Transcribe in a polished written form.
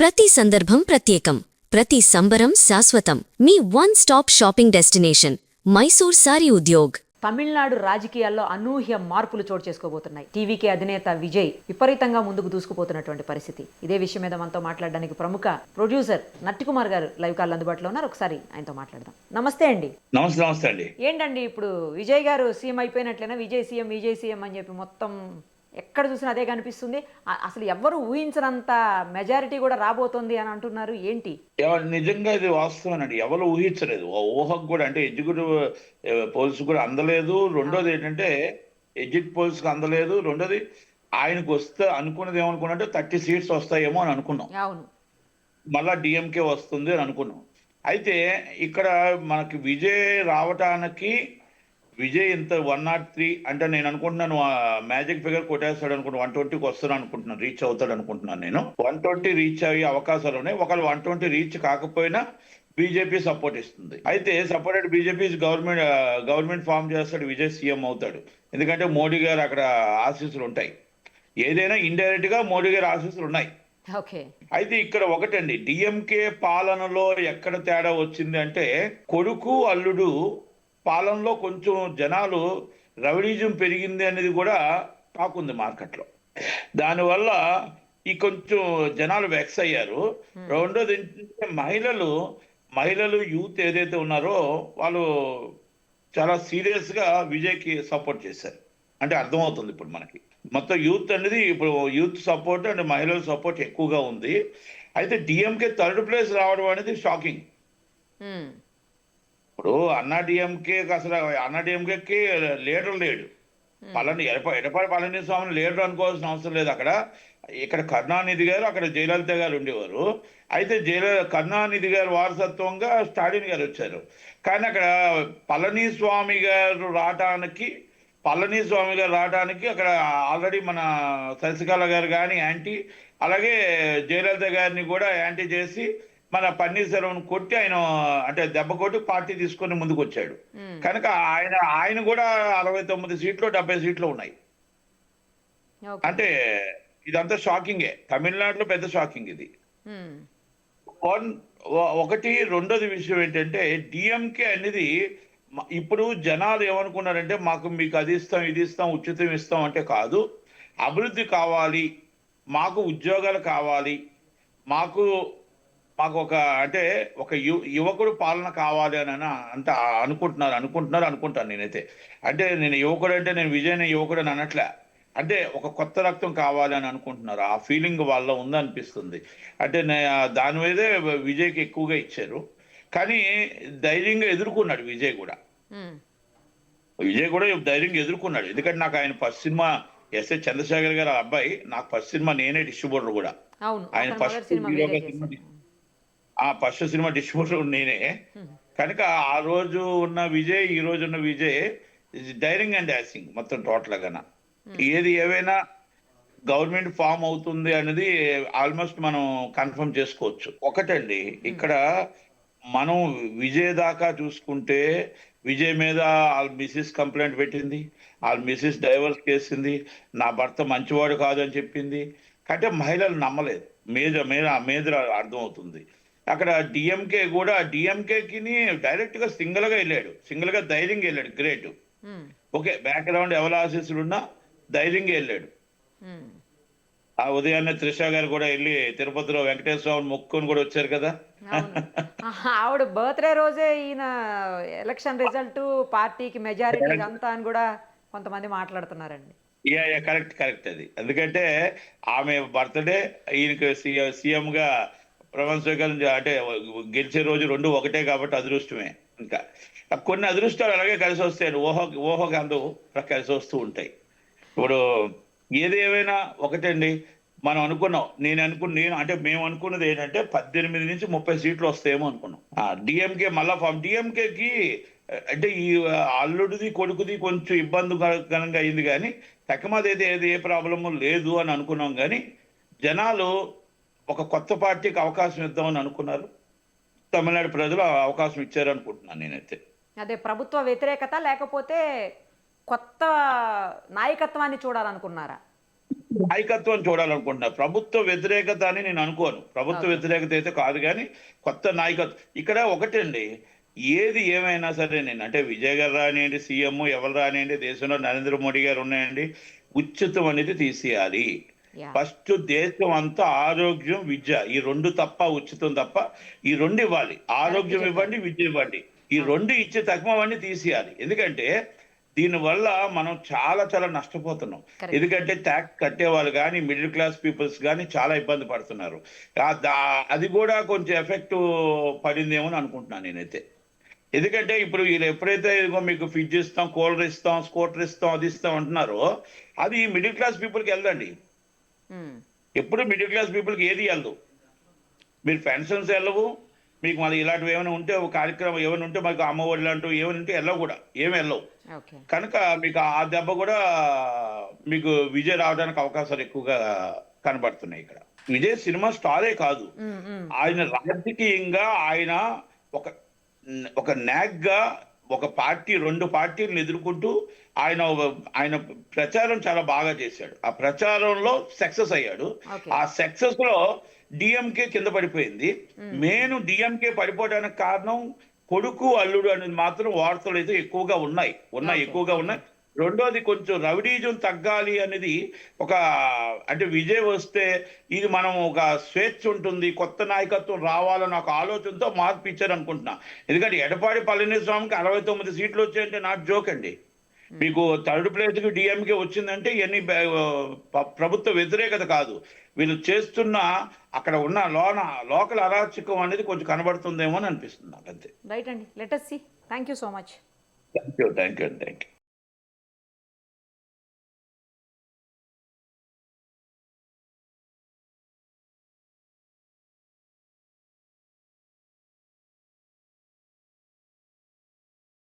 ప్రతి సందర్భం ప్రత్యేకం, ప్రతి సంబరం శాశ్వతం. మీ one stop shopping destination Mysore sari Udyog. Tamil Nadu రాజకీయాల్లో అనూహ్య మార్పులు చోటు చేసుకోబోతున్నాయి. టీవీకే అధినేత విజయ్ విపరీతంగా ముందుకు దూసుకుపోతున్నటువంటి పరిస్థితి. ఇదే విషయం మీద మనతో మాట్లాడడానికి ప్రముఖ ప్రొడ్యూసర్ నట్టికుమార్ గారు లైవ్ కాల్ అందుబాటులో ఉన్నారు. ఒకసారి ఆయనతో మాట్లాడదాం. నమస్తే అండి. నమస్తే అండి. ఏంటండి ఇప్పుడు విజయ్ గారు సీఎం అయిపోయినట్లేనా? విజయ్ సీఎం అని చెప్పి మొత్తం ఎక్కడ చూసినా అదే కనిపిస్తుంది. అసలు ఎవ్వరు ఊహించనంత మెజారిటీ కూడా రాబోతోంది అని అంటున్నారు. ఏంటి? నిజంగా ఇది వాస్తవనండి. ఎవరు ఊహించలేదు. ఊహకు కూడా అంటే ఎగ్జిక్యూటివ్ పోల్స్ కూడా అందలేదు. రెండోది ఏంటంటే ఎగ్జిట్ పోల్స్ కి అందలేదు. రెండోది ఆయనకు వస్తే అనుకున్నది ఏమనుకున్నట్టే 30 సీట్స్ వస్తాయేమో అని అనుకున్నాం. అవును, మళ్ళా డిఎంకే వస్తుంది అని అనుకున్నాం. అయితే ఇక్కడ మనకి విజయ్ రావటానికి విజయ్ ఇంత 103 అంటే నేను అనుకుంటున్నాను మ్యాజిక్ ఫిగర్ కొట్టేస్తాడు అనుకుంటున్నాను. 120కి వస్తాను అనుకుంటున్నాను, రీచ్ అవుతాడు అనుకుంటున్నాను. నేను 120 రీచ్ అయ్యే అవకాశాలు ఉన్నాయి. ఒకవేళ 120 రీచ్ కాకపోయినా బీజేపీ సపోర్ట్ ఇస్తుంది. అయితే సపోర్టెడ్ బీజేపీ గవర్నమెంట్ ఫామ్ చేస్తాడు, విజయ్ సీఎం అవుతాడు. ఎందుకంటే మోడీ గారు అక్కడ ఆశీస్సులు ఉంటాయి. ఏదైనా ఇండైరెక్ట్ గా మోడీ గారి ఆశీస్సులు ఉన్నాయి. అయితే ఇక్కడ ఒకటండి, డిఎంకే పాలనలో ఎక్కడ తేడా వచ్చింది అంటే కొడుకు అల్లుడు పాలనలో కొంచెం జనాలు రౌడీజం పెరిగింది అనేది కూడా టాక్ ఉంది మార్కెట్లో. దానివల్ల ఈ కొంచెం జనాలు వెక్స్ అయ్యారు. రెండోది ఏంటంటే మహిళలు యూత్ ఏదైతే ఉన్నారో వాళ్ళు చాలా సీరియస్ గా విజయ్కి సపోర్ట్ చేశారు. అంటే అర్థమవుతుంది ఇప్పుడు మనకి మొత్తం యూత్ అనేది ఇప్పుడు యూత్ సపోర్ట్ అండ్ మహిళల సపోర్ట్ ఎక్కువగా ఉంది. అయితే డిఎంకే థర్డ్ ప్లేస్ రావడం అనేది షాకింగ్. ఇప్పుడు అన్నా డిఎంకేకి లీడర్ లేడు. ఎడపాడి పళనిస్వామిని లీడర్ అనుకోవాల్సిన అవసరం లేదు. ఇక్కడ కరుణానిధి గారు, అక్కడ జయలలిత గారు ఉండేవారు. అయితే కరుణానిధి గారు వారసత్వంగా స్టాలిన్ గారు వచ్చారు. కానీ అక్కడ పళనిస్వామి గారు రావడానికి అక్కడ ఆల్రెడీ మన శశికళ గారు కానీ యాంటీ, అలాగే జయలలిత గారిని కూడా యాంటీ చేసి మన పన్నీర్సెల్వం కొట్టి ఆయన అంటే దెబ్బ కొట్టి పార్టీ తీసుకొని ముందుకు వచ్చాడు. కనుక ఆయన కూడా 69 సీట్లు 70 సీట్లు ఉన్నాయి. అంటే ఇదంతా షాకింగే. తమిళనాడులో పెద్ద షాకింగ్ ఇది. ఒకటి. రెండోది విషయం ఏంటంటే డిఎంకే అనేది ఇప్పుడు జనాలు ఏమనుకున్నారంటే మీకు అది ఇస్తాం ఇది ఇస్తాం ఉచితం ఇస్తాం అంటే కాదు, అభివృద్ధి కావాలి, మాకు ఉద్యోగాలు కావాలి, మాకు ఒక అంటే ఒక యువకుడు పాలన కావాలి అని అంత అనుకుంటాను నేనైతే. అంటే నేను యువకుడు అంటే నేను విజయ్ యువకుడు అని అనట్లే. అంటే ఒక కొత్త రక్తం కావాలి అని అనుకుంటున్నారు. ఆ ఫీలింగ్ వాళ్ళ ఉందనిపిస్తుంది. అంటే దాని మీదే విజయ్కి ఎక్కువగా ఇచ్చారు. కానీ ధైర్యంగా ఎదుర్కొన్నాడు విజయ్ కూడా ధైర్యంగా ఎదుర్కొన్నాడు. ఎందుకంటే నాకు ఆయన ఫస్ట్ సినిమా ఎస్ఏ చంద్రశేఖర్ గారు అబ్బాయి, నాకు ఫస్ట్ సినిమా నేనే డిస్ట్రిబ్యూటర్ కూడా. ఆయన ఫస్ట్ సినిమా డిస్ట్రిబ్యూటర్ నేనే. కనుక ఆ రోజు ఉన్న విజయ్ ఈ రోజు ఉన్న విజయ్ డైరింగ్ అండ్ యాసింగ్ మొత్తం టోటల్ గా ఏది ఏవైనా గవర్నమెంట్ ఫామ్ అవుతుంది అనేది ఆల్మోస్ట్ మనం కన్ఫర్మ్ చేసుకోవచ్చు. ఒకటండి, ఇక్కడ మనం విజయ్ దాకా చూసుకుంటే విజయ్ మీద వాళ్ళ మిస్సెస్ కంప్లైంట్ పెట్టింది, వాళ్ళ మిస్సెస్ డైవర్స్ చేసింది, నా భర్త మంచివాడు కాదు అని చెప్పింది. అంటే మహిళలు నమ్మలేదు. మేజర్ అర్థమవుతుంది. అక్కడ డిఎంకేకి డైరెక్ట్ గా సింగిల్ గా ధైర్యంగా వెళ్ళాడు. గ్రేట్. ఓకే, బ్యాక్గ్రౌండ్ ఎవరి ఆశీస్సులు ఉన్నా ధైర్యంగా వెళ్ళాడు. ఆ ఉదయాన్నే త్రిష గారు కూడా వెళ్ళి తిరుపతిలో వెంకటేశ్వర స్వామిని మొక్కుని కూడా వచ్చారు కదా. ఆవిడ బర్త్డే రోజే ఈయన ఎలక్షన్ రిజల్ట్ పార్టీకి మెజారిటీ అంతా అని కూడా కొంతమంది మాట్లాడుతున్నారండి. కరెక్ట్ అది. ఎందుకంటే ఆమె బర్త్డే ఈయనకి సీఎం గా ప్రమాణ స్వీకారం అంటే గెలిచే రోజు రెండు ఒకటే కాబట్టి అదృష్టమే. ఇంకా కొన్ని అదృష్టాలు అలాగే కలిసి వస్తాయి, ఊహకు అందవు కలిసి వస్తూ ఉంటాయి. ఇప్పుడు ఏదేమైనా ఒకటండి, మనం అనుకున్నాం, మేము అనుకున్నది ఏంటంటే 18 నుంచి 30 సీట్లు వస్తాయేమో అనుకున్నాం. డిఎంకే మళ్ళా డిఎంకేకి అంటే ఈ అల్లుడిది కొడుకుది కొంచెం ఇబ్బందికరంగా అయింది, కానీ తక్కువది అయితే ఏ ప్రాబ్లము లేదు అని అనుకున్నాం. కానీ జనాలు ఒక కొత్త పార్టీకి అవకాశం ఇద్దామని అనుకున్నారు. తమిళనాడు ప్రజలు అవకాశం ఇచ్చారు అనుకుంటున్నాను నేనైతే. అదే ప్రభుత్వ వ్యతిరేకత లేకపోతే కొత్త నాయకత్వాన్ని చూడాలనుకున్నారా? నాయకత్వం చూడాలనుకుంటున్నా. ప్రభుత్వ వ్యతిరేకత అని నేను అనుకోను. ప్రభుత్వ Okay. వ్యతిరేకత అయితే కాదు, కానీ కొత్త నాయకత్వం ఇక్కడ ఒకటండి. ఏది ఏమైనా సరే నేను అంటే విజయ్ గారు రానియండి, సీఎం ఎవరు రానియండి, దేశంలో నరేంద్ర మోడీ గారు ఉన్నాయండి, ఉచితం అనేది తీసేయాలి. Yeah. ఫస్ట్ దేశం అంతా ఆరోగ్యం, విద్య, ఈ రెండు తప్ప, ఉచితం తప్ప ఈ రెండు ఇవ్వాలి. ఆరోగ్యం ఇవ్వండి, విద్య ఇవ్వండి. ఈ రెండు ఇచ్చే తక్కువన్నీ తీసేయాలి. ఎందుకంటే దీనివల్ల మనం చాలా చాలా నష్టపోతున్నాం. Correct. ఎందుకంటే ట్యాక్స్ కట్టేవాళ్ళు కానీ, మిడిల్ క్లాస్ పీపుల్స్ కానీ చాలా ఇబ్బంది పడుతున్నారు. అది కూడా కొంచెం ఎఫెక్ట్ పడిందేమో అని అనుకుంటున్నాను నేనైతే. ఎందుకంటే ఇప్పుడు వీళ్ళు ఎప్పుడైతే ఇదిగో మీకు ఫ్రిడ్జ్ ఇస్తాం, కూలర్ ఇస్తాం, స్కూటర్ ఇస్తాం, అది ఇస్తాం అంటున్నారో అది మిడిల్ క్లాస్ పీపుల్కి వెళ్ళదండి. ఎప్పుడు మిడిల్ క్లాస్ పీపుల్కి ఏది వెళ్ళదు. మీరు పెన్షన్స్ వెళ్ళవు, మీకు మళ్ళీ ఇలాంటివి ఏమైనా ఉంటే ఒక కార్యక్రమం ఏమైనా ఉంటే మాకు అమ్మఒడి లాంటివి ఏమైనా ఉంటే వెళ్ళవు, కూడా ఏమి వెళ్ళవు. ఓకే. కనుక మీకు ఆ దెబ్బ కూడా మీకు విజయ్ రావడానికి అవకాశాలు ఎక్కువగా కనబడుతున్నాయి. ఇక్కడ విజయ్ సినిమా స్టారే కాదు, ఆయన రాజకీయంగా ఆయన ఒక ఒక నాగ్గా ఒక పార్టీ, రెండు పార్టీలను ఎదుర్కొంటూ ఆయన ప్రచారం చాలా బాగా చేశాడు. ఆ ప్రచారంలో సక్సెస్ అయ్యాడు. Okay. ఆ సక్సెస్ లో డిఎంకే కింద పడిపోయింది. మెయిన్ డిఎంకే పడిపోవడానికి కారణం కొడుకు అల్లుడు అనేది మాత్రం వార్తలు అయితే ఎక్కువగా ఉన్నాయి, Okay. ఎక్కువగా ఉన్నాయి. రెండోది కొంచెం రౌడీజం తగ్గాలి అనేది ఒక అంటే విజయ్ వస్తే ఇది మనం ఒక స్వేచ్ఛ ఉంటుంది, కొత్త నాయకత్వం రావాలని ఒక ఆలోచనతో మార్పు ఇచ్చారు అనుకుంటున్నా. ఎందుకంటే ఎడపాడి పళనిస్వామికి 69 సీట్లు వచ్చాయంటే నాట్ జోక్ అండి. మీకు థర్డ్ ప్లేస్ కి డిఎంకే వచ్చిందంటే ఇవన్నీ ప్రభుత్వ వ్యతిరేకత కాదు, వీళ్ళు చేస్తున్న అక్కడ ఉన్న లోకల్ అరాచకం అనేది కొంచెం కనబడుతుందేమో అని అనిపిస్తుంది నాకు. అంతే. రైట్ అండి, let us see. Thank you so much. Thank you.